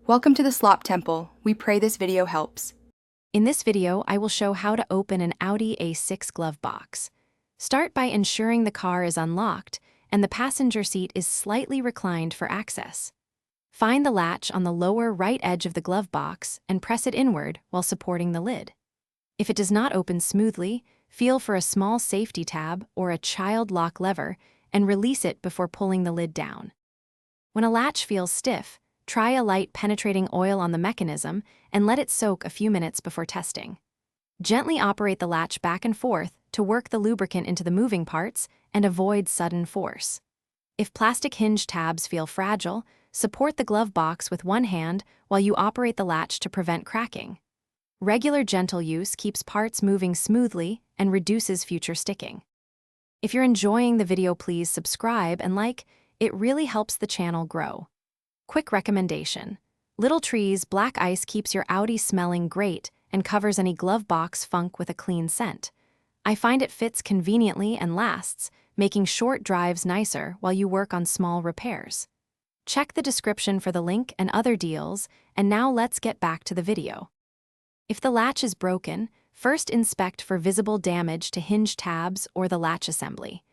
Welcome to the Slop Temple. We pray this video helps. In this video, I will show how to open an Audi A6 glove box. Start by ensuring the car is unlocked and the passenger seat is slightly reclined for access. Find the latch on the lower right edge of the glove box and press it inward while supporting the lid. If it does not open smoothly, feel for a small safety tab or a child lock lever and release it before pulling the lid down. When a latch feels stiff, try a light penetrating oil on the mechanism and let it soak a few minutes before testing. Gently operate the latch back and forth to work the lubricant into the moving parts and avoid sudden force. If plastic hinge tabs feel fragile, support the glove box with one hand while you operate the latch to prevent cracking. Regular gentle use keeps parts moving smoothly and reduces future sticking. If you're enjoying the video, please subscribe and like. It really helps the channel grow. Quick recommendation. Little Tree's Black Ice keeps your Audi smelling great and covers any glove box funk with a clean scent. I find it fits conveniently and lasts, making short drives nicer while you work on small repairs. Check the description for the link and other deals, and now let's get back to the video. If the latch is broken, first inspect for visible damage to hinge tabs or the latch assembly.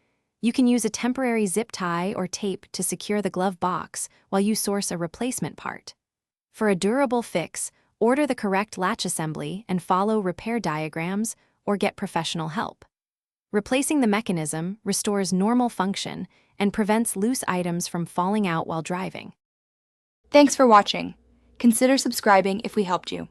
You can use a temporary zip tie or tape to secure the glove box while you source a replacement part. For a durable fix, order the correct latch assembly and follow repair diagrams or get professional help. Replacing the mechanism restores normal function and prevents loose items from falling out while driving. Thanks for watching. Consider subscribing if we helped you.